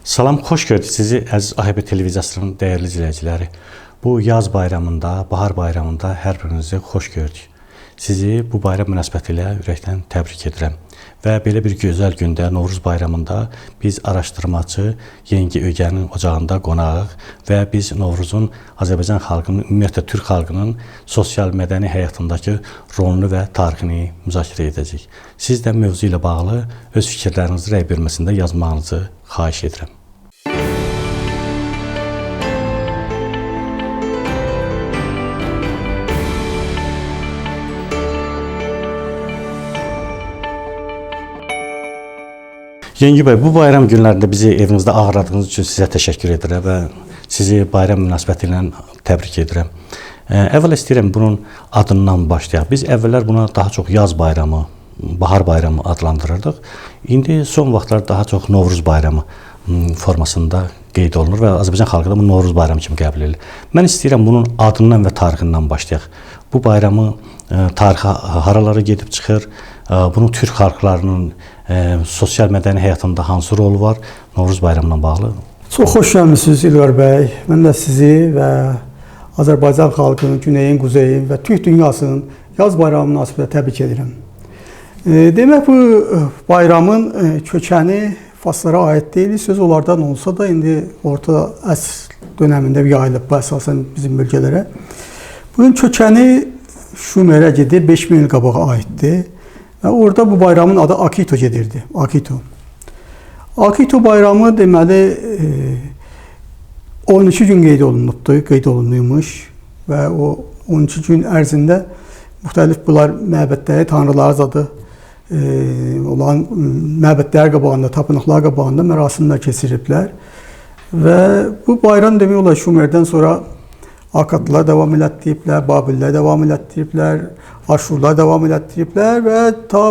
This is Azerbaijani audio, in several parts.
Salam, xoş gördük sizi əziz AHB televiziyasının dəyərli izləyiciləri. Bu yaz bayramında, bahar bayramında hər birinizi xoş gördük. Sizi bu bayram münasibətilə ürəkdən təbrik edirəm. Və belə bir gözəl gündə, Novruz bayramında biz araşdırmacı Yengi Ögənin ocağında qonağıq və biz Novruzun Azərbaycan xalqının, ümumiyyətlə Türk xalqının sosial-mədəni həyatındakı rolunu və tarixini müzakirə edəcəyik. Siz də mövzu ilə bağlı öz fikirlərinizi rəy bölməsində yazmağınızı xahiş edirəm. Yengi bəy, bu bayram günlərində bizi evinizdə ağırladığınız üçün sizə təşəkkür edirəm və sizi bayram münasibəti ilə təbrik edirəm. Əvvəl istəyirəm bunun adından başlayaq. Biz əvvəllər buna daha çox yaz bayramı, bahar bayramı adlandırırdıq. İndi son vaxtlar daha çox Novruz bayramı formasında qeyd olunur və Azərbaycan xalqı da bunu Novruz bayramı kimi qəbul edir. Mən istəyirəm bunun adından və tarixindən başlayaq. Bu bayramı tarixi haralara gedib çıxır, bunun Türk xalqlarının sosial-mədəni həyatında hansı rolu var Novruz bayramına bağlı? Çox xoş gəlmisiniz İlqar bəy. Mən də sizi və Azərbaycan xalqının, güneyin, quzeyin və Türk dünyasının yaz bayramı münasibətilə təbrik edirəm. Demək, bu bayramın kökəni Farslara aid deyil. Söz onlardan olsa da indi orta əsr dönəmində yayılıb bu əsasən bizim bölgələrə. Bunun kökəni Şumerə gedir, 5000 il qabağa aiddir. Və orada bu bayramın adı Akito gedirdi. Akito. Akito bayramı deməli 12 gün qeyd olunmuş və o 12 gün ərzində müxtəlif bunlar məbədləri, tanrılar zadı olan məbədlər qabağında, tapınıqlar qabağında mərasimlər keçiriblər. Və bu bayram demək olar Şumerdən sonra Akkadlar davam elətdiriblər, Babillər davam elətdiriblər, Aşurlar davam elətdiriblər və ta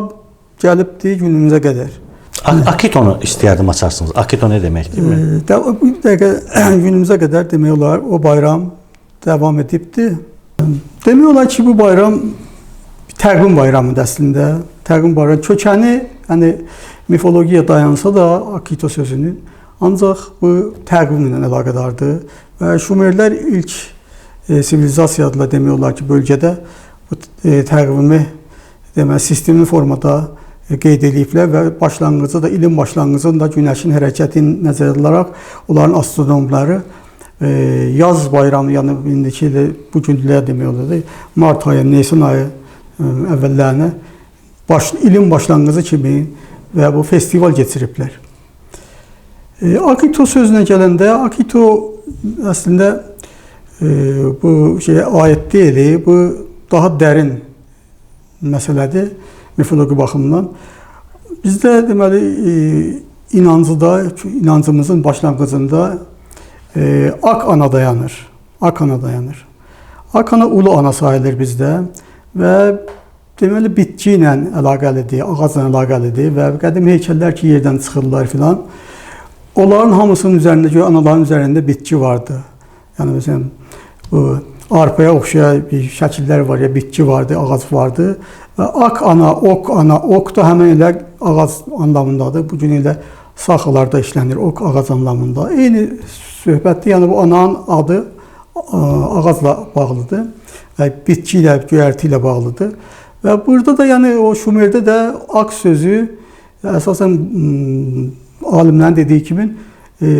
gəlibdir günümüzə qədər. Akitonu istəyərdim açarsınız. Akito nə deməkdir? Bir dəqiqə günümüzə qədər demək olar o bayram davam edibdir. Demək olar ki, bu bayram təqvim bayramıdır əslində. Təqvim bayramı kökəni, yəni mifologiya dayansa da Akito sözünün, ancaq bu təqvimlə əlaqədardır və Şumerlər ilk sivilizasiyadılar demək olar ki, bölgədə bu təqvimi sistemli formada qeyd ediblər və başlanğıcı da, ilin başlanğıcında günəşin hərəkətini nəzərə alaraq onların astronomları yaz bayramı, yəni indiki ilə bu günlər demək olar, mart ayı, Nisan ayı əvvəllərinə ilin başlanğıcı kimi və bu festival keçiriblər. Akito sözünə gələndə, Akito əslində bu şeyə aid deyil, bu daha dərin məsələdir mifologi baxımdan. Bizdə deməli inancımızın başlanğıcında Ak ana dayanır. Ak ana dayanır. Ak ana ulu ana sayılır bizdə və deməli bitki ilə əlaqəlidir, ağacla əlaqəlidir və qədim heykəllər ki yerdən çıxırlar filan. Onların hamısının üzərində, anaların üzərində bitki vardı. Yəni məsələn bu arpaya oxşayan bir şəkillər var ya, bitki vardı, ağac vardı. Və ak ana, ok da həmin elə ağac anlamındadır. Bu gün elə saxalarda işlənir, ok ağac anlamında. Eyni söhbətdir, yəni bu ananın adı ağacla bağlıdır və bitki ilə, göyərti ilə bağlıdır. Və burada da yəni o Şumerdə də ak sözü əsasən alimlərin dediyi kimi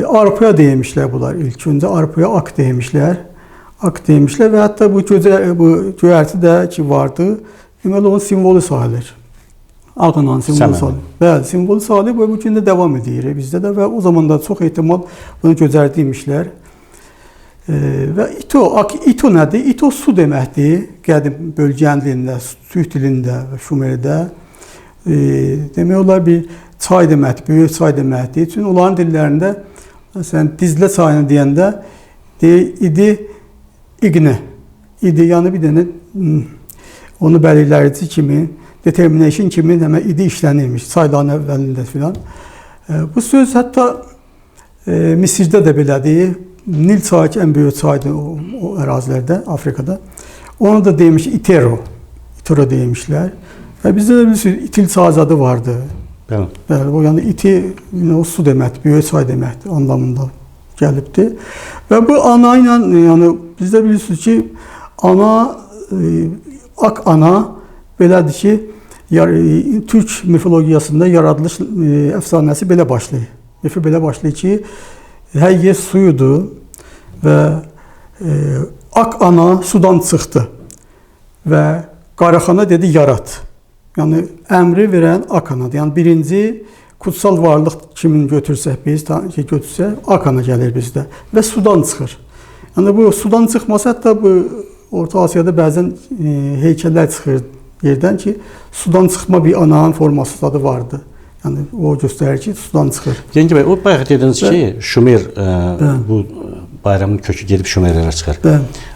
arpaya deymişlər bunlar. İlk öncə arpaya ak deymişlər. Ak deymişlər və hətta bu göyərti də ki vardı, deməli onun simvolu sayılır. Ağananın simvolu sayılır. Bəli, simvolu sayılır və bu gün də davam edir bizdə də və o zaman da çox ehtimal bunu gözərdi demişlər. Və ito nədir? İto su deməkdir. Qədim bölgənin dilində, Türk dilində və Şumerdə demək olar bir çay deməkdir, böyük çay deməkdir. Çünki onların dillərində məsələn Dizlə çayını deyəndə idi İqnə idi, yəni bir dənə onu bəlirləyici kimi, determination kimi demək idi işlənilmiş çayların əvvəlində filan. Bu söz hətta Misirdə də belədir. Nil çayı ki, ən böyük çaydır o ərazilərdə, Afrikada. Onu da deymiş İtero deymişlər. Və bizdə də bilirsiniz, İtil çayı adı vardı. Bəli. Bəli, o yəni iti o su deməkdir, böyük çay deməkdir anlamında gəlibdir. Və bu ana ilə yəni bizdə bilirsiniz ki, ana ak ana belədir ki, Türk mifologiyasında yaradılış əfsanəsi belə başlayır. Mifi belə başlayır ki, hər yer suyudur və ak ana sudan çıxdı və Qaraxana dedi yarat. Yəni əmri verən ak anadır. Yəni birinci kutsal varlıq kimin götürsək biz, ak ana gəlir bizdə və sudan çıxır. Yəni bu sudan çıxması hətta bu Orta Asiyada bəzən heykəllər çıxır yerdən ki, sudan çıxma bir ananın forması adı vardı. Yəni o göstərir ki, sudan çıxır. Yengi bəy, o bayaq dediniz ki, Şumer bu bayramın kökü gedib Şumerlərə çıxır.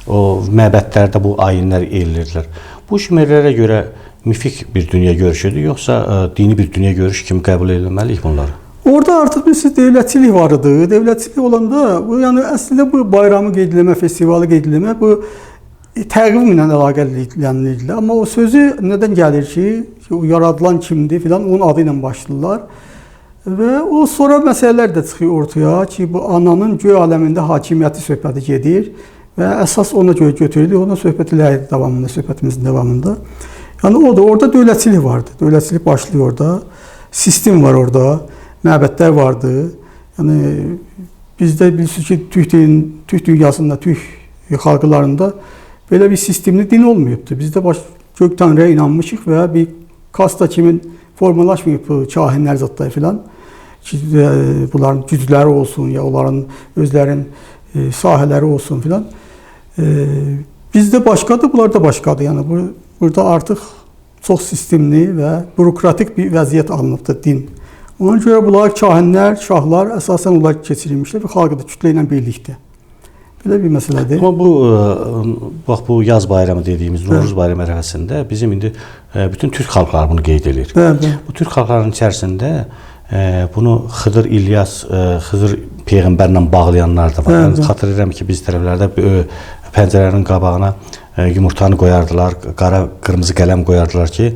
O məbədlərdə bu ayinlər eynirdilər. Bu Şumerlərə görə mifik bir dünya görüşüdür, yoxsa dini bir dünya görüşü kimi qəbul edilməliyik bunları? Orada artıq bir dövlətçilik var idi. Dövlətçilik olanda bu yəni əslində bu bayramı qeyd etmə, festivalı qeyd etmə bu təqvim ilə əlaqələnirdi. Amma o sözü nədən gəlir ki, o yaradılan kimdir filan onun adı ilə başlayırlar. Və o sonra məsələlər də çıxır ortaya ki, bu ananın göy aləmində hakimiyyəti söhbəti gedir və əsas ona görə götürülür. Ona söhbət eləyirik davamında, söhbətimizin davamında. Yəni o da orada dövlətçilik vardı. Dövlətçilik başlıyor orada. Sistem var orada. Məbədlər vardı. Yəni bizdə bilirsiniz ki, Türk dünyasında, Türk xalqlarında belə bir sistemli din olmayıbdı. Bizdə gök tanrıya inanmışıq və bir kasta kimin formalaşmayıb bu kahinlər zətləri filan. Bunların gücləri olsun ya onların özlərinin sahələri olsun filan. Bizdə başqadır, bunlarda başqadır. Yəni burada artıq çox sistemli və bürokratik bir vəziyyət alınıbdır din. Ona görə bunlar kahinlər, şahlar əsasən onlar keçirilmişlər və xalqı da kütlə ilə birlikdə. Belə bir məsələdir. Amma bax bu yaz bayramı dediyimiz Novruz bayramı ərəfəsində bizim indi bütün türk xalqları bunu qeyd edir. Bu türk xalqlarının içərisində bunu Xıdır İlyas, Xıdır peyğəmbərlə bağlayanlar da var. Mən xatırlayıram ki, biz tərəflərdə pəncərənin qabağına yumurtanı qoyardılar, qara, qırmızı qələm qoyardılar ki,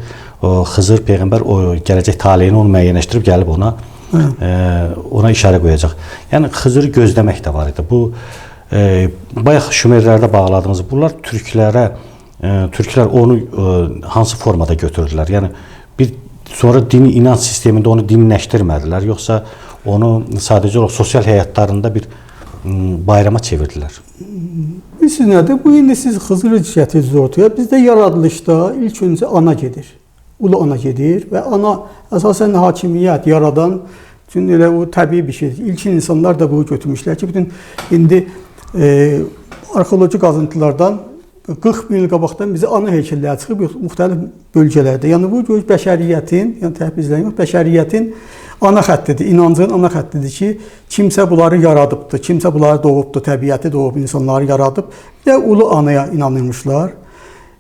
o Xızır peyğəmbər o gələcək taleyini onu müəyyənləşdirib gəlib ona işarə qoyacaq. Yəni Xızırı gözləmək də var idi. Bu bayaq Şumerlərdə bağladığımız bunlar türklər onu hansı formada götürdülər? Yəni bir sonra dini inanc sistemində onu dinləşdirmədilər, yoxsa onu sadəcə olaraq sosial həyatlarında bir bayrama çevirdilər? Siz nədir? Bu indi siz Xızırı gətirirsiniz ortaya. Bizdə yaradılışda ilk öncə ana gedir. Ulu ana gedir və ana əsasən hakimiyyət yaradan üçün elə o təbii bir şeydir. İlkin insanlar da bunu götürmüşlər ki, bütün indi arxeoloji qazıntılardan 40 min il qabaqdan bizə ana heykəlləri çıxıb müxtəlif bölgələrdə. Yəni bu bəşəriyyətin, yəni təhbizlərin yox, bəşəriyyətin ana xəttidir, inancın ana xəttidir ki, kimsə bunları yaradıbdır, kimsə bunları doğubdur, təbiəti doğub insanları yaradıb. Bir də ulu anaya inanırmışlar.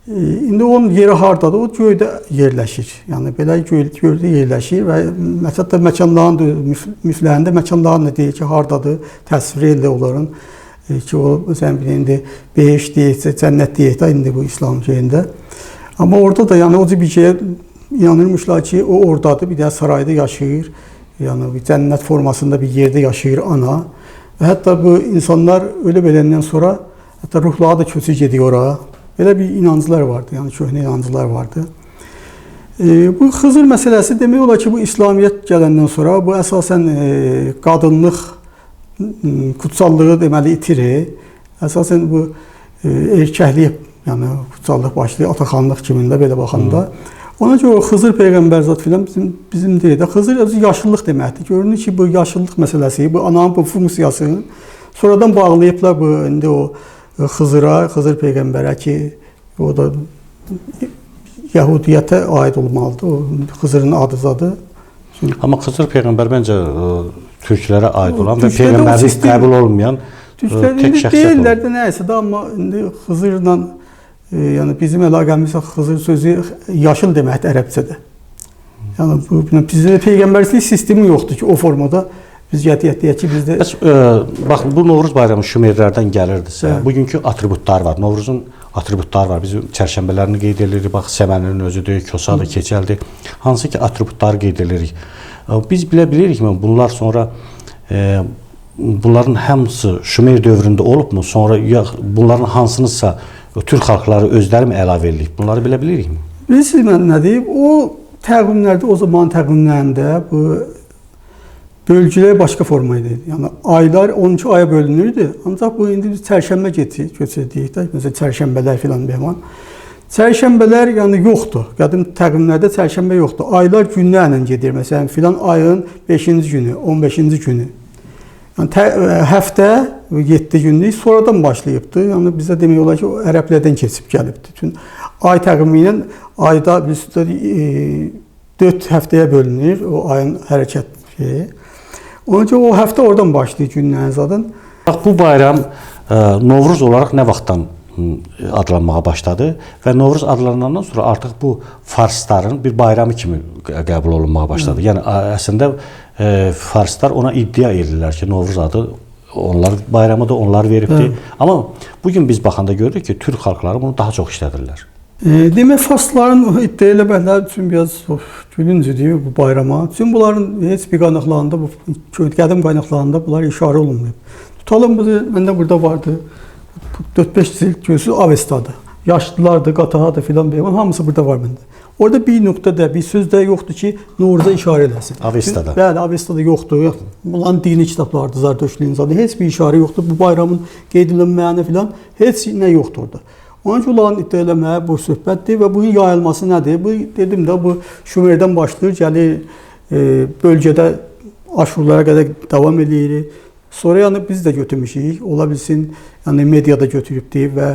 İndi onun yeri hardadır? O göydə yerləşir. Yəni belə göydə yerləşir və hətta məkanların miflərində məkanların deyir ki, hardadır? Təsvir edilir onların ki, o məsələn indi beş deyirsə, cənnət deyir də indi bu İslam şeyində. Amma orada da yəni o bir şeyə inanırmışlar ki, o oradadır, bir də sarayda yaşayır. Yəni bir cənnət formasında bir yerdə yaşayır ana. Və hətta bu insanlar ölüb öləndən sonra hətta ruhları da köçüb gedir ora. Belə bir inancılar vardı, yəni köhnə inancılar vardı. Bu Xızır məsələsi demək olar ki, bu İslamiyyət gələndən sonra bu əsasən qadınlıq kutsallığı deməli itirir. Əsasən bu erkəklik, yəni kutsallıq başlayır, ataxanlıq kimində belə baxanda. Ona görə Xızır peyğəmbər zat filan bizim deyir də Xızır özü yaşıllıq deməkdir. Görünür ki, bu yaşıllıq məsələsi, bu ananın bu funksiyasını sonradan bağlayıblar bu indi o Xızıra, Xızır peyğəmbərə ki, o da Yahudiyyətə aid olmalıdır. O Xızırın adı. Amma Xızır peyğəmbər məncə türklərə aid olan və peyğəmbərlik qəbul olmayan tək şəxsiyyət deyirlər də nəyəsə də, amma indi Xızırla yəni bizim əlaqəmiz Xızır sözü yaşıl deməkdir ərəbcədə. Yəni bu bizdə peyğəmbərlik sistemi yoxdur ki, o formada biz deyək ki, bizdə bax bu Novruz bayramı Şumerlərdən gəlirdisə, bugünkü atributlar var. Novruzun atributları var. Biz çərşənbələrini qeyd edirik. Bax səməninin özüdür, kosadır, keçəldir. Hansı ki atributları qeyd edirik. Biz bilə bilirikmi bunlar sonra bunların hamısı Şumer dövründə olubmu? Sonra ya bunların hansınızsa türk xalqları özləri mi əlavə edilib? Bunları bilə bilirikmi? Bilirsiniz mən nə deyim? O təqvimlərdə, o zaman təqvimlərində bu bölgülər başqa forma idi. Yəni aylar 12 aya bölünürdü. Ancaq bu indi biz çərşənbə keçirdik də. Məsələn, çərşənbələr filan beman. Çərşənbələr yəni yoxdur. Qədim təqvimlərdə çərşənbə yoxdur. Aylar günlərlə gedir. Məsələn, filan ayın 5-ci günü, 15-ci günü. Yəni həftə 7 günlük sonradan başlayıbdı. Yəni bizə demək olar ki, o ərəblərdən keçib gəlibdi. Bütün ay təqvimi ilə ayda biz 4 həftəyə bölünür o ayın hərəkət şeyi. Onun üçün o həftə oradan başlayır günlərin zaten. Bu bayram Novruz olaraq nə vaxtdan adlanmağa başladı və Novruz adlanandan sonra artıq bu farsların bir bayramı kimi qəbul olunmağa başladı. Yəni əslində farslar ona iddia edirlər ki, Novruz adı onlar bayramıdır, onlar veribdi. Amma bugün biz baxanda görürük ki, türk xalqları bunu daha çox işlədirlər. Demək, farsların iddia eləməkləri üçün biraz gülüncüdür bu bayrama. Çünki bunların heç bir qaynaqlarında, qədim qaynaqlarında bunlar işarə olunmayıb. Tutalım, məndə burada vardı. 4-5 cilt gözü Avestadır. Yaşlılardır, qatahadır filan beyan. Hamısı burada var məndə. Orada bir nöqtədə, bir sözdə yoxdur ki, Novruza işarə eləsin. Avestada. Bəli, Avestada yoxdur. Bunların dini kitablardır, Zardüştlüyün zadı. Heç bir işarə yoxdur. Bu bayramın qeyd edilməyinə filan heç nə yoxdur orada. Onun üçün onların iddia eləməyə bu söhbətdir və bunun yayılması nədir? Bu dedim də bu Şumerdən başlayır, gəlir bölgədə Aşurlara qədər davam edir. Sonra yəni biz də götürmüşük. Ola bilsin, yəni mediada götürübdür və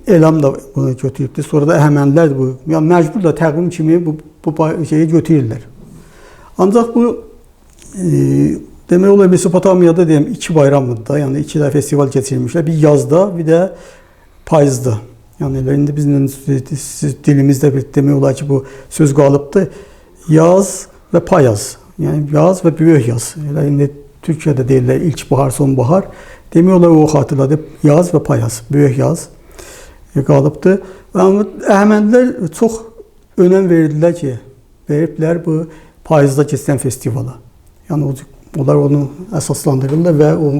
elam da bunu götürübdür. Sonra da Əhəmənilər bu, yəni məcbur da təqvim kimi bu şeyi götürürlər. Ancaq bu demək olar Mesopotamiyada deyim 2 bayramdır da, yəni 2 də festival keçirmişlər. Bir yazda, bir də payızda. Yəni indi bizim dilimizdə bir demək olar ki, bu söz qalıbdır. Yaz və payaz. Yəni yaz və böyük yaz. Elə indi Türkiyədə deyirlər ilk bahar, sonbahar. Demək olar o xatırladı. Yaz və payaz, böyük yaz qalıbdır. Amma Əhəmənilər çox önəm verdilər ki, veriblər bu payızda keçən festivala. Yəni onlar onu əsaslandırırlar və o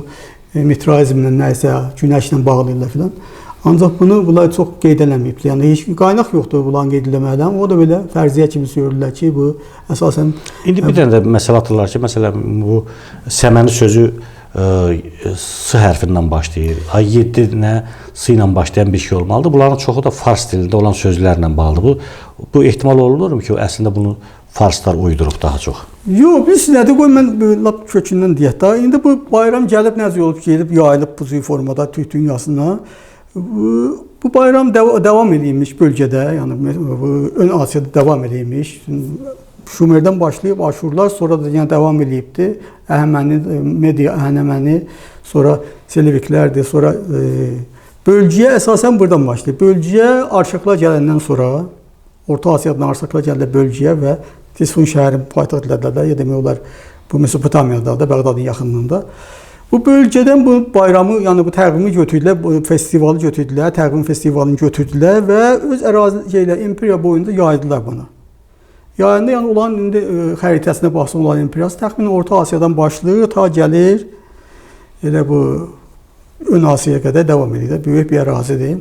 meteorizmlə nəsə, günəşlə bağlayırlar filan. Ancaq bunu bunlar çox qeyd eləməyiblər. Yəni heç qaynaq yoxdur bunların qeyd eləməkdən. O da belə fərziyyə kimi söylürlər ki, bu əsasən İndi bir dənə də məsələ atırlar ki, məsələn bu səməni sözü S hərfindən başlayır. Ay 7-nə S ilə başlayan bir şey olmalıdır. Bunların çoxu da fars dilində olan sözlərlə bağlıdır. Bu ehtimal olunurmu ki, əslində bunu farslar uydurub daha çox? Yox, biz nədir qoy mən lap kökündən deyək də. İndi bu bayram gəlib necə olub, gedib yayılıb bu formada Türk dünyasına. Bu bayram devam edilmiş bölgədə, yəni Ön Asiyada devam edilmiş. Şumerdən başlayıb Aşurlar, sonra da yəni devam edibdi. Əhəməni, Media Əhəməni, sonra Seleviklərdir, sonra bölgəyə əsasən buradan başlayıb. Bölgəyə Arşaklar gələndən sonra, Orta Asiyadan Arşaklar gəldi bölgəyə və Tisfun şəhərin paytaxtlarında da, ya demək olar bu Mesopotamiyada da, Bəğdadın yaxınlığında. Bu bölgədən bu bayramı, yəni bu təqvimi götürdülər, bu festivalı götürdülər, təqvim festivalını götürdülər və öz ərazi imperiya boyunca yaydılar bunu. Yayında yəni olan indi xəritəsinə baxsan olan imperiyası təxminən Orta Asiyadan başlayır, ta gəlir elə bu Ön Asiyaya qədər devam edir. Böyük bir ərazidir.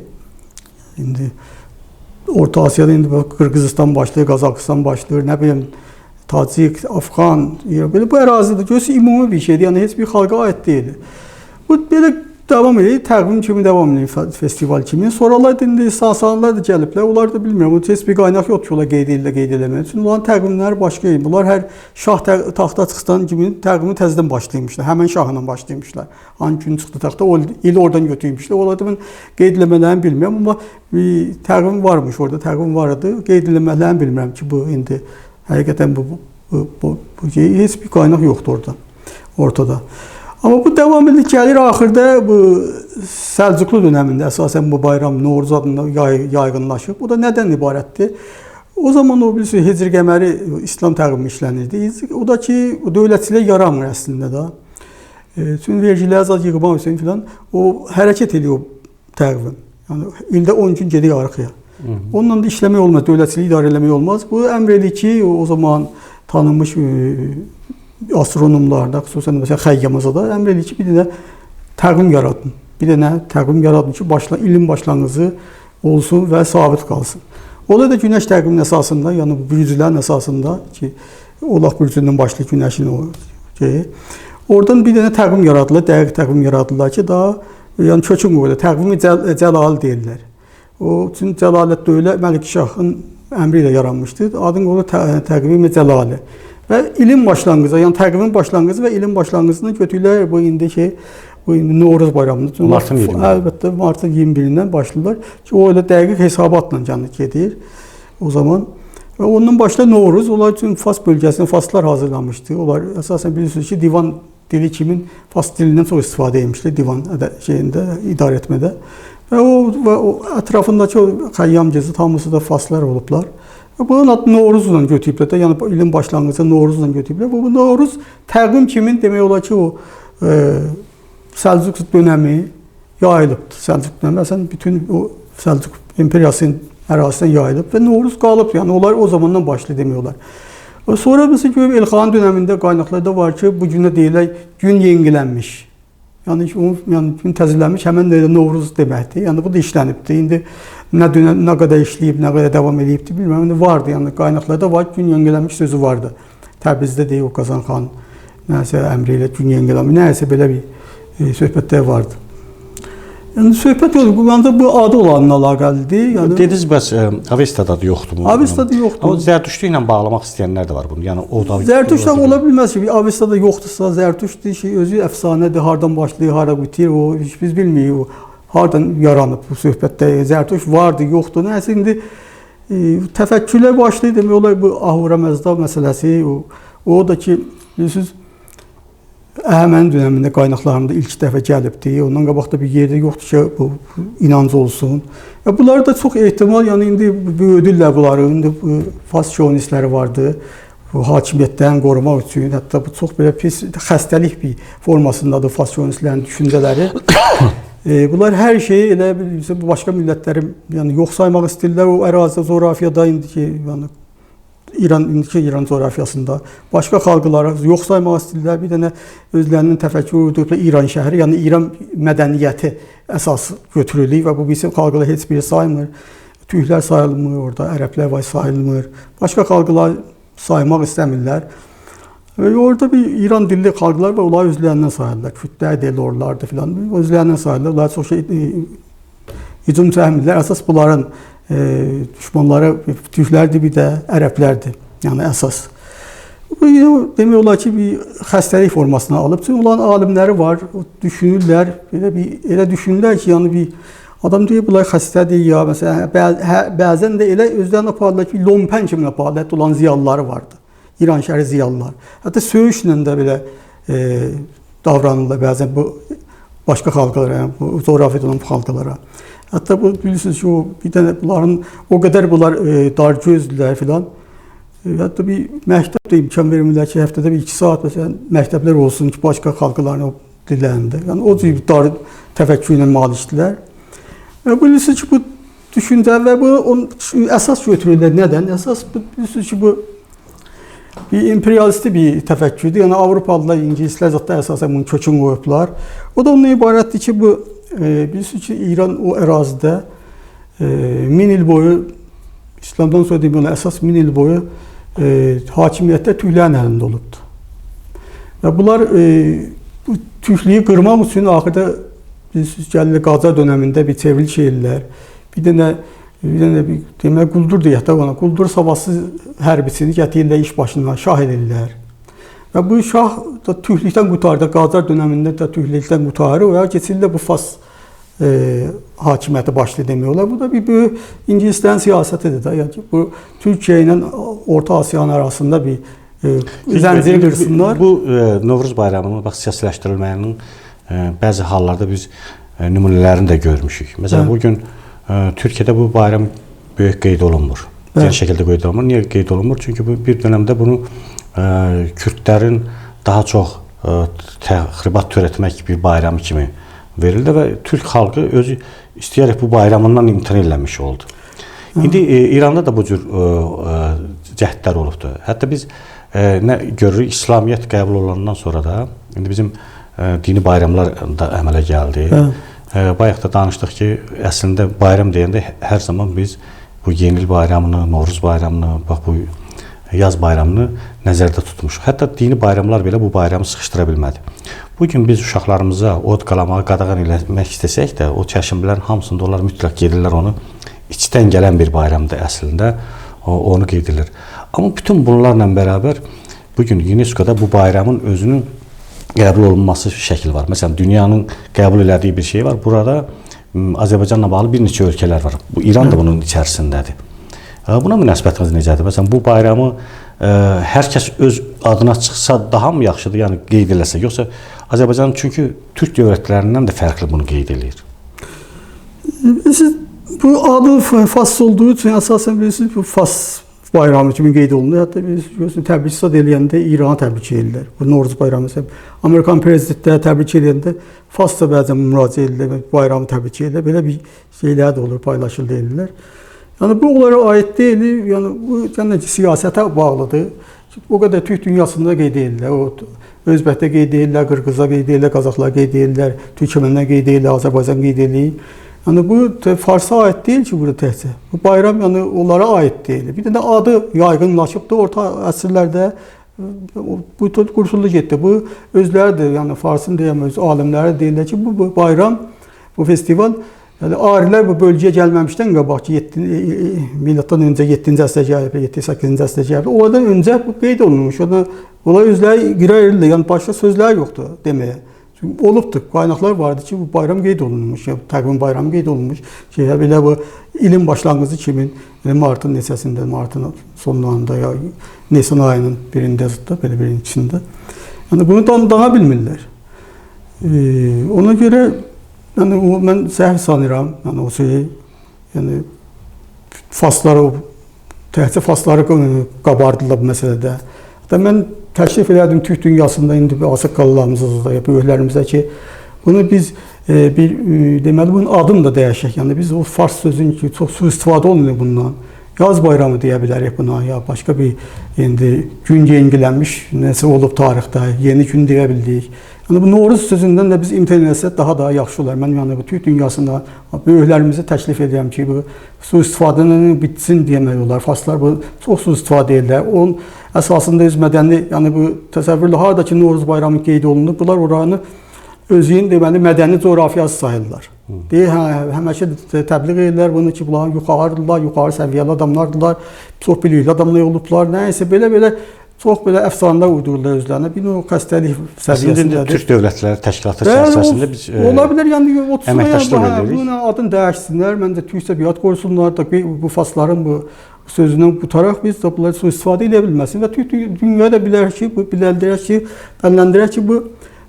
İndi Orta Asiyada indi Qırğızistan başlayır, Qazaxıstan başlayır, nə bilim Tacik, Afgan, belə bu ərazidə görürsə ümumi bir şeydir, yəni heç bir xalqa aid deyil. Bu belə devam edir, təqvim kimi devam edir festival kimi. Sonralar indi Sasanlar da gəliblər, onlar da bilmirəm, heç bir qaynaq yoxdur ki, onlar qeyd eləmək üçün. Onların təqvimləri başqa idi. Bunlar hər şah taxta çıxdan kimi təqvimi təzədən başlaymışlar, həmən şahla başlaymışlar. Hangi gün çıxdı taxta, o il oradan götürmüşlər. Onlar da mən qeyd eləmələrini bilmirəm, amma bir təqvim varmış orada, təqvim var idi. Qeyd eləmələrini bilmirəm ki, bu indi həqiqətən bu heç bir qaynaq yoxdur ortada. Amma bu devam edir, gəlir axırda bu Səlcuqlu dönəmində əsasən bu bayram Novruz adında yaygınlaşıb. Bu da nədən ibarətdir? O zaman o bilirsiniz Hicr qəməri İslam təqvimi işlənirdi. O da ki dövlətçilik yaramır əslində da. Çünki vergilər azad yığmaq üçün filan o hərəkət edir o təqvim. Yəni ildə 10 gün gedir arxaya. Onunla da işləmək olmaz, dövlətçiliyi idarə eləmək olmaz. Bu əmr edir ki, o zaman tanınmış astronomlar da, xüsusən məsələn Xəyyamızda da əmr edir ki, bir dənə təqvim yaradın. Bir dənə təqvim yaradın ki, ilin başlanğıcı olsun və sabit qalsın. O da günəş təqviminin əsasında, yəni bu bürclərin əsasında ki, Oğlaq bürcündən başlayır günəşin o şeyi. Oradan bir dənə təqvim yaradılır, dəqiq təqvim yaradılır ki, daha yəni kökün qoyulur. Təqvimi Cəlal deyirlər. O üçün Cəlaləddövlə Məlikşahın əmri ilə yaranmışdır. Adın qoyulur təqvimi Cəlali. Və ilin başlanğıcı, yəni təqvimin başlanğıcı və ilin başlanğıcını götürürlər bu indiki Novruz bayramında. Martın 21-dən. Əlbəttə martın 21-dən başlayırlar ki, o elə dəqiq hesabatla gedir o zaman. Və ondan başda Novruz, onlar üçün Fas bölgəsində Faslar hazırlanmışdı. Onlar əsasən bilirsiniz ki, divan dili kimin Fas dilindən çox istifadə etmişdi divan şeyində, idarə etmədə. Və o ətrafındakı o Xəyyam gezi hamısı da Faslar olublar. Bunun adı Novruzla götürüblər də, yəni ilin başlanğıcı Novruzla götürüblər. Bu Novruz təqvim kimin demək olar ki, o Səlcuq dönəmi yayılıbdır. Səlcuq dönəmi əslən bütün o Səlcuq imperiyasının ərazisindən yayılıb və Novruz qalıb. Yəni onlar o zamandan başlayır demək olar. Sonra məsələn görüb Elxan dönəmində qaynaqlarda var ki, bu günə deyirlər gün yengilənmiş. Yəni gün təzələnmiş, həmin də Novruz deməkdir. Yəni bu da işlənibdir. İndi nə qədər işləyib, nə qədər davam edibdir bilmirəm. İndi vardı, yəni qaynaqlarda var, gün yengilənmiş sözü vardı. Təbrizdə deyir o Qazan xan nəsə əmri ilə gün yengilənmiş, nəsə belə bir söhbətlər vardı. Yəni söhbət olur, bu adı olanla əlaqəlidir. Yəni dediniz bəs Avestada da yoxdur mu? Avestada yoxdur. Amma Zərtüştlük ilə bağlamaq istəyənlər də var bunu. Yəni o da Zərtüştdən ola bilməz ki, Avestada yoxdursa, Zərtüşt şey özü əfsanədir, hardan başlayır, hara bitir, o heç biz bilmirik o hardan yaranıb bu söhbətdə. Zərtüşt vardı, yoxdur. Nəsə indi təfəkkürlər başlayır demək olar bu Ahura Məzda məsələsi, o da ki, bilirsiniz Əhəmənin dönəmində qaynaqlarında ilk dəfə gəlibdi. Ondan qabaq da bir yerdə yoxdur ki, bu inancı olsun. Və bunlar da çox ehtimal, yəni indi böyüdürlər bunları. İndi Fas şovinistləri vardı. Bu hakimiyyətdən qorumaq üçün, hətta bu çox belə pis xəstəlik bir formasındadır Fas şovinistlərinin düşüncələri. Bunlar hər şeyi elə bu başqa millətləri yəni yox saymaq istəyirlər. O ərazidə, coğrafiyada indiki yəni indiki İran coğrafiyasında başqa xalqları yox saymaq istəyirlər. Bir dənə özlərinin təfəkkürü uydurublar İran şəhəri, yəni İran mədəniyyəti əsas götürülür və bu bizim xalqlar heç biri saymır. Türklər sayılmır, orada ərəblər var sayılmır. Başqa xalqlar saymaq istəmirlər. Və orada bir İran dilli xalqlar var, onlar özlərindən sayırlar. Kürdlər, Delorlardır filan, özlərindən sayırlar. Onlar çox hücum çəkmirlər. Əsas bunların düşmanları Türklərdir, bir də ərəblərdir. Yəni əsas. Demək olar ki, bir xəstəlik formasına alıb. Çünki onların alimləri var, düşünürlər, elə düşünürlər ki, yəni bir adam deyir, bunlar xəstədir ya, məsələn, bəzən də elə özlərini aparırlar ki, lompen kimi aparırlar, olan ziyalıları vardı. İran şəhəri ziyalılar. Hətta söyüşlə də belə davranırlar bəzən bu başqa xalqlara, yəni bu coğrafiyada olan xalqlara. Hətta bu bilirsiniz ki, bir dənə bunların o qədər bunlar dar gözdülər filan. Hətta bir məktəb də imkan vermirlər ki, həftədə bir 2 saat məsələn məktəblər olsun ki, başqa xalqların o dillərində. Yəni o cür dar təfəkkürlə malikdirlər. Və bilirsiniz ki, bu düşüncə və bu əsas götürürlər. Nədən? Əsas bilirsiniz ki, bu bir imperialisti bir təfəkkürdür. Yəni Avropalılar, İngilislər zətdə əsasən bunun kökünü qoyublar. O da ondan ibarətdir ki, bu bilirsiniz ki, İran o ərazidə 1000 il boyu, İslamdan sonra demək olar, əsas 1000 il boyu hakimiyyətdə türklərin əlində olubdur. Və bunlar bu türklüyü qırmaq üçün axırda bilirsiniz, gəlirlər Qacar dönəmində bir çevriliş edirlər. Bir dənə demək quldur deyək də ona, quldur savasız hərbisini gətirirlər iş başına, şah edirlər. Və bu şah da türklükdən qurtardı, Qacar dönəmində də türklükdən qurtarır və keçirlər bu Fas hakimiyyəti başlayır demək olar. Bu da bir böyük İngilislərin siyasətidir də. Yəni bu Türkiyə ilə Orta Asiyanın arasında bir zənciri qırsınlar. Bu Novruz bayramının bax siyasiləşdirilməyinin bəzi hallarda biz nümunələrini də görmüşük. Məsələn, bu gün Türkiyədə bu bayram böyük qeyd olunmur. Geniş şəkildə qeyd olunmur. Niyə qeyd olunmur? Çünki bu bir dönəmdə bunu Kürdlərin daha çox təxribat törətmək bir bayramı kimi verildi və Türk xalqı özü istəyərək bu bayramından imtina eləmiş oldu. İndi İranda da bu cür cəhdlər olubdur. Hətta biz nə görürük? İslamiyyət qəbul olandan sonra da indi bizim dini bayramlar da əmələ gəldi. Bayaq da danışdıq ki, əslində bayram deyəndə hər zaman biz bu Yeni il bayramını, Novruz bayramını, bax bu yaz bayramını nəzərdə tutmuşuq. Hətta dini bayramlar belə bu bayramı sıxışdıra bilmədi. Bugün biz uşaqlarımıza od qalamağı qadağan eləmək istəsək də, o çəşinlərin hamısında onlar mütləq gedirlər onu. İçdən gələn bir bayramdır əslində, onu qeyd edilir. Amma bütün bunlarla bərabər bugün UNESCO-da bu bayramın özünün qəbul olunması şəkli var. Məsələn, dünyanın qəbul elədiyi bir şey var. Burada Azərbaycanla bağlı bir neçə ölkələr var. Bu İran da bunun içərisindədir. Buna münasibətiniz necədir? Məsələn, bu bayramı hər kəs öz adına çıxsa daha mı yaxşıdır, yəni qeyd eləsə? Yoxsa Azərbaycan çünki Türk dövlətlərindən də fərqli bunu qeyd edir. Siz bu adı Fas olduğu üçün əsasən bilirsiniz, bu Fas bayramı kimi qeyd olunur. Hətta biz təbrik edəndə İranı təbrik edirlər. Bu Novruz bayramı isə Amerikan prezidentləri təbrik edəndə Fasda bəzən müraciət edirlər, bayramı təbrik edirlər. Belə bir şeylər də olur, paylaşılır deyirlər. Yəni bu onlara aid deyil, yəni bu siyasətə bağlıdır. O qədər Türk dünyasında qeyd edirlər. O Özbəkdə qeyd edirlər, Qırğızda qeyd edirlər, Qazaxlar qeyd edirlər, Türkməndə qeyd edirlər, Azərbaycan qeyd edir. Yəni bu Farsa aid deyil ki, burada təkcə. Bu bayram yəni onlara aid deyil. Bir də adı yaygınlaşıbdı orta əsrlərdə. Bu qursuldu getdi. Bu özləri də yəni Farsın deyəm öz alimləri deyirlər ki, bu bayram, bu festival yəni arilər bu bölgəyə gəlməmişdən qabaq ki, milatdan öncə 7-ci əsrdə gəlib, 7-8-ci əsrdə gəlib. Oradan öncə bu qeyd olunmuş. Onlar özləri qira edirlər. Yəni başqa sözlər yoxdur deməyə. Olubdur. Qaynaqlar vardı ki, bu bayram qeyd olunmuş, təqvim bayramı qeyd olunmuş. Belə bu ilin başlanğıcı kimi martın neçəsində, martın sonlarında ya Nisan ayının birində da belə birincisində. Yəni bunu dana bilmirlər. Ona görə yəni mən səhv sanıram, yəni o şeyi, yəni Fasları təkcə Fasları qabardılar bu məsələdə. Hətta mən təklif elədim Türk dünyasında indi ağsaqqallarımızda, böyüklərimizdə ki, bunu biz deməli bunun adını da dəyişək. Yəni biz o Fars sözünün ki, çox sui-istifadə olunur bundan. Yaz bayramı deyə bilərik buna, ya başqa bir indi gün yengilənmiş nəsə olub tarixdə, yeni gün deyə bildik. Yəni bu Novruz sözündən də biz imtina etsək daha yaxşı olar. Mən yəni bu Türk dünyasında böyüklərimizi təklif edirəm ki, bu sui-istifadənin bitsin demək olar. Farslar bu çox sui-istifadə edirlər. Onun əsasında öz mədəni, yəni bu təsəvvürlə hardakı Novruz bayramı qeyd olunur, bunlar oranı özünün deməli mədəni coğrafiyası sayırlar. Həmişə təbliğ edirlər bunu ki, bunlar yuxarıdırlar, yuxarı səviyyəli adamlardılar, çox bilikli adamlar olublar, nəyəsə belə çox belə əfsanələr uydururlar özlərinə. Bir o xəstəlik səviyyəsindədir. Türk Dövlətləri Təşkilatı çərçivəsində biz ola bilər, yəni 30 əməkdaşlıq edirik. Bunun adını dəyişsinlər, məncə Türk Təbiat qorusunlar da bu Fasların bu sözündən tutaraq biz də bunları sui-istifadə edə bilməsin və Türk dünyada bilər ki, bu bələndirək ki, bu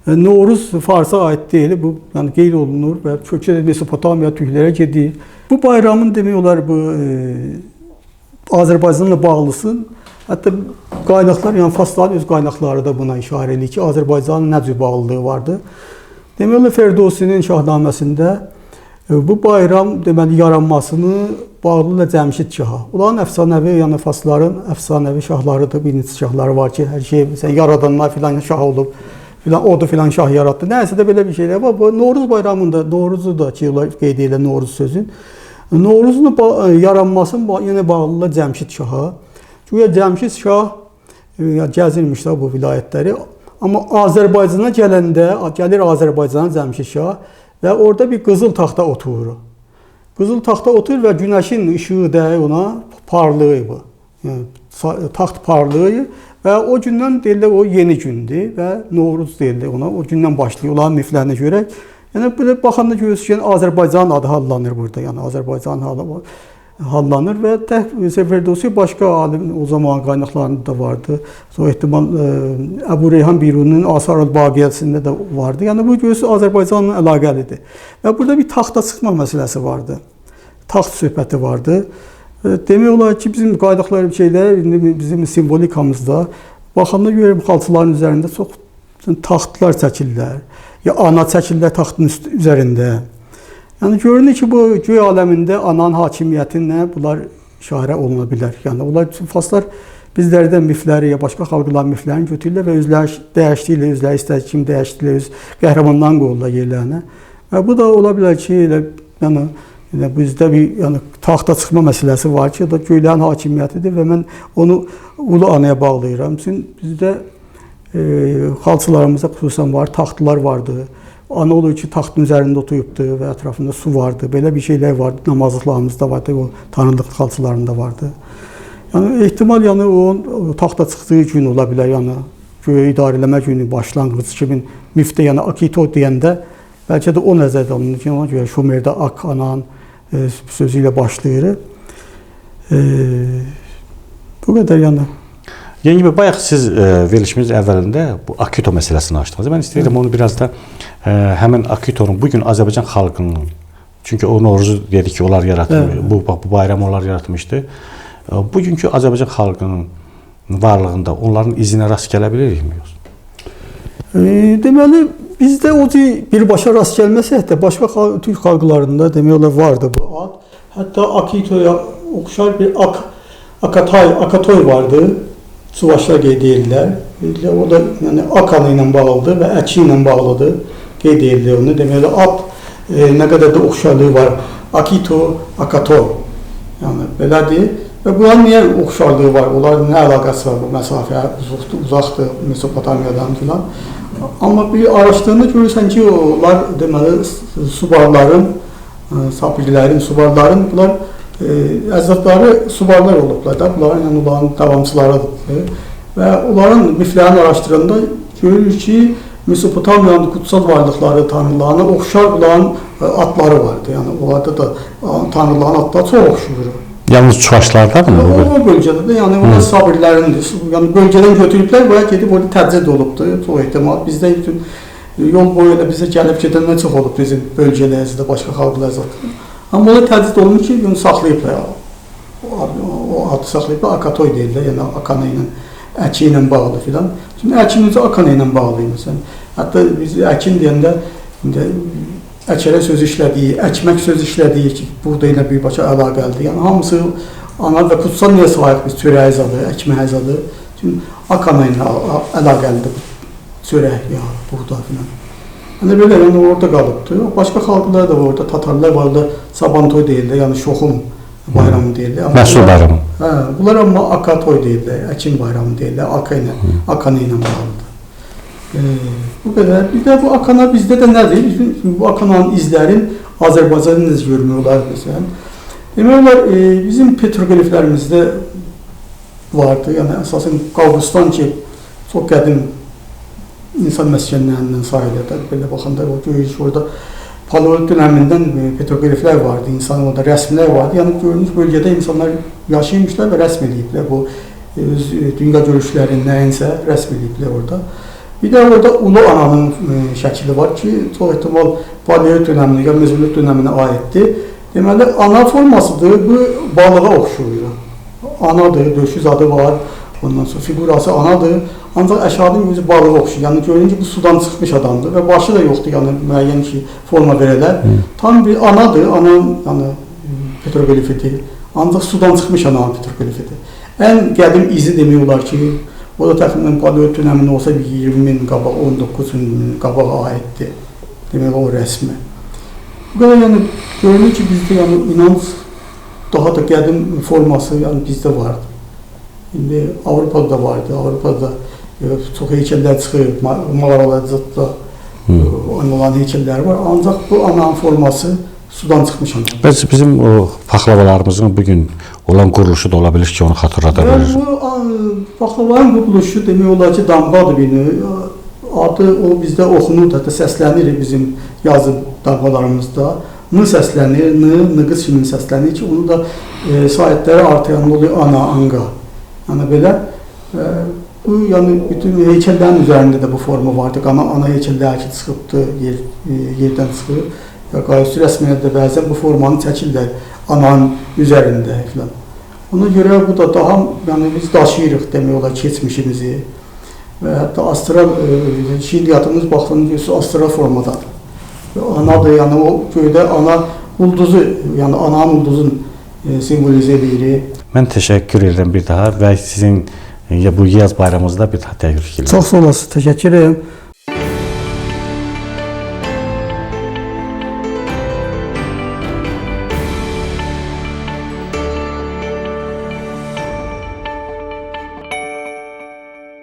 Novruz Farsa aid deyil, bu yəni qeyd olunur və kökə Mesopotamiya türklərə gedir. Bu bayramın demək olar bu Azərbaycanla bağlısı. Hətta qaynaqlar, yəni Fasların öz qaynaqları da buna işarə edir ki, Azərbaycanın nə cür bağlılığı vardı. Demək olar Ferdosinin Şahnaməsində bu bayram deməli yaranmasını bağlıdır Cəmşid şaha. Onların əfsanəvi, yəni Fasların əfsanəvi şahlarıdır, bir neçə şahları var ki, hər şey məsələn yaradanlar filan şah olub, filan odu filan şah yaratdı. Nəyəsə də belə bir şeylər var. Bu Novruz bayramında Novruzu da ki, qeyd edirlər Novruz sözün. Novruzun yaranması yenə bağlıdır Cəmşid şaha. Güya Cəmşid şah gəzirmiş bu vilayətləri. Amma Azərbaycana gələndə, gəlir Azərbaycana Cəmşid şah və orada bir qızıl taxta oturur. Qızıl taxta oturur və günəşin işığı dəyir ona, parlayır bu. Yəni, taxt parlayır və o gündən deyirlər o yeni gündür və Novruz deyirlər ona. O gündən başlayır, onların miflərinə görə. Yəni, belə baxanda görürsünüz ki, Azərbaycan adı hallanır burada. Yəni, Azərbaycan hallanır və Ferdowsi başqa alim o zaman qaynaqlarında da vardı. O ehtimal Əbu Reyhan Biruninin Asar-ül Baqiyyəsində də vardı. Yəni bu görürsünüz Azərbaycanla əlaqəlidir. Və burada bir taxta çıxma məsələsi vardı. Taxt söhbəti vardı. Demək olar ki, bizim qaynaqlar şeylər, bizim simbolikamızda baxanda görürəm xalçaların üzərində çox taxtlar çəkirlər. Ya ana çəkirlər taxtın üzərində. Yəni görünür ki, bu göy aləmində ananın hakimiyyətinə bunlar işarə oluna bilər. Yəni onlar Faslar bizlərdən mifləri ya başqa xalqların miflərini götürürlər və özləri dəyişdiklə, özləri istər kim dəyişdiklə öz qəhrəmandan qoyurlar yerlərinə. Və bu da ola bilər ki, yəni bizdə bir taxta çıxma məsələsi var ki, o da göylərin hakimiyyətidir və mən onu ulu anaya bağlayıram. Çünki bizdə xalçalarımızda xüsusən var, taxtlar vardı. Ana olur ki, taxtın üzərində oturubdu və ətrafında su vardı. Belə bir şeylər vardı, namazlıqlarımızda vardı, o tanrılıq xalçalarında vardı. Yəni ehtimal o taxta çıxdığı gün ola bilər, yəni göyə idarə eləmə günü başlanğıc kimi mifdə, yəni Akito deyəndə bəlkə də o nəzərdə alınır ki, ona görə Şumerdə Ak anan sözü ilə başlayır. Bu qədər yəni. Yengi bəy, bayaq siz verilişimiz əvvəlində bu Akito məsələsini açdınız. Mən istəyirəm onu biraz da həmin Akitonun bugün Azərbaycan xalqının, çünki o Noruzu dedik ki, onlar yaratmış, bu bayramı onlar yaratmışdı. Bugünkü Azərbaycan xalqının varlığında onların izinə rast gələ bilirikmi? Deməli, bizdə o birbaşa rast gəlməsək də başqa Türk xalqlarında demək olar vardı bu ad. Hətta Akito'ya oxşar bir Akatoy vardı. Suvaşlar qeyd edirlər. O da yəni Akanı ilə bağlıdır və Əki ilə bağlıdır. Qeyd edirlər onu. Deməli, ad nə qədər də oxşarlığı var. Akito, Akatoy. Yəni belədir. Və bunların niyə oxşarlığı var? Onların nə əlaqəsi var bu məsafə? Uzaqdır Mesopotamiyadan filan. Amma bir araşdırında görürsən ki, onlar deməli subarların, sapirlərin, subarların bunlar əzadları subarlar olublar da, bunların yəni onların davamçılarıdır. Və onların miflərini araşdıranda görürük ki, Mesopotamiyanın kutsal varlıqları, tanrılarına oxşar bunların adları vardı. Yəni onlarda da tanrıların adları çox oxşuyur. Yalnız Çuvaşlarda mı? O bölgədə də, yəni onlar sabirlərindir. Yəni bölgədən götürüblər və gedib orada tədrid olubdur, çox ehtimal. Bizdə bütün yol boyu da bizə gəlib gedənlər çox olub bizim bölgələrimizdə, başqa xalqlar zaten. Amma orada tədrid olunur ki, bunu saxlayıblar. O adı saxlayıblar, Akatoy deyirlər, yəni Akana ilə, Əki ilə bağlı filan. Şimdi Əkin necə Akana ilə bağlıyım məsələn. Hətta biz Əkin deyəndə əkərə söz işlədiyi, əkmək söz işlədiyi ki, buğda ilə birbaşa əlaqəlidir. Yəni hamısı ana və kutsal niyə sahib biz çörək zadı, əkmək zadı. Çünki Akana ilə əlaqəlidir çörək, yağ, buğda filan. Yəni belə yəni orada qalıbdı. Başqa xalqlar da var orada, Tatarlar var orada, Sabantoy deyirlər, yəni Şoxum bayramı deyirlər. Məhsul bayramı. Hə, bunlar amma Akatoy deyirlər, Əkin bayramı deyirlər, Akana ilə bağlıdır. Bu qədər. Bir də bu Akana bizdə də nədir? Bu Akananın izlərin Azərbaycanın necə görmək olar məsələn. Demək olar, bizim petroqliflərimizdə vardı. Yəni əsasən Qavqustan ki, çox qədim insan məskənlərindən sayılır. Belə baxanda o görürük orada Paleolit dönəmindən petroqliflər vardı, insan orada rəsmlər vardı. Yəni görünüş bölgədə insanlar yaşaymışlar və rəsm ediblər. Bu dünya görüşlərin nəyinsə rəsm ediblər orada. Bir də orada Ulu Ananın şəkili var ki, çox ehtimal Paleolit dönəminə, ya Mezolit dönəminə aiddir. Deməli, ana formasıdır, bu balığa oxşuyur. Anadır, döşüz adı var, ondan sonra figurası anadır. Ancaq əşadın gözü balığa oxşuyur. Yəni görün ki, bu sudan çıxmış adamdır və başı da yoxdur, yəni müəyyən ki, forma verələr. Tam bir anadır, ananın yəni, petroqlifidir. Ancaq sudan çıxmış ananın petroqlifidir. Ən qədim izi demək olar ki, o da təxminən Paleolit dönəmində olsa bir 20 min qabaq, 19 min qabağa aiddir. Demək o rəsmi. Bu qədər yəni görünür ki, bizdə yəni inanc daha da qədim forması yəni bizdə vardı. İndi Avropada da vardı. Avropada çox heykəllər çıxır, mağaralarda olan heykəllər var. Ancaq bu ananın forması sudan çıxmış ana. Bəs bizim o paxlavalarımızın bugün olan quruluşu da ola bilir ki, onu xatırlada bilir. Bu paxlavanın quruluşu demək olar ki, damğadır beni. Adı o bizdə oxunur, hətta səslənir bizim yazı damğalarımızda. N səslənir, nıqız kimi səslənir ki, onu da sayətləri artıyan oluyor ana, anga. Yəni belə, bu yəni bütün heykəllərin üzərində də bu forma vardı. Ana heykəlləri ki, çıxıbdır, yerdən çıxıb. Qayısı rəsmiyyətdə bəzən bu formanı çəkirlər ananın üzərində filan. Ona görə bu da daha, yəni biz daşıyırıq demək olar keçmişimizi və hətta astral şiiriyyatımız baxdığınız astral formadadır. Anadır, yəni o göydə ana ulduzu, yəni ananın ulduzun simvolizə edir. Mən təşəkkür edirəm bir daha və sizin bu yaz bayramınızda bir daha təbrik edirəm. Çox sağ olasınız, təşəkkür edirəm.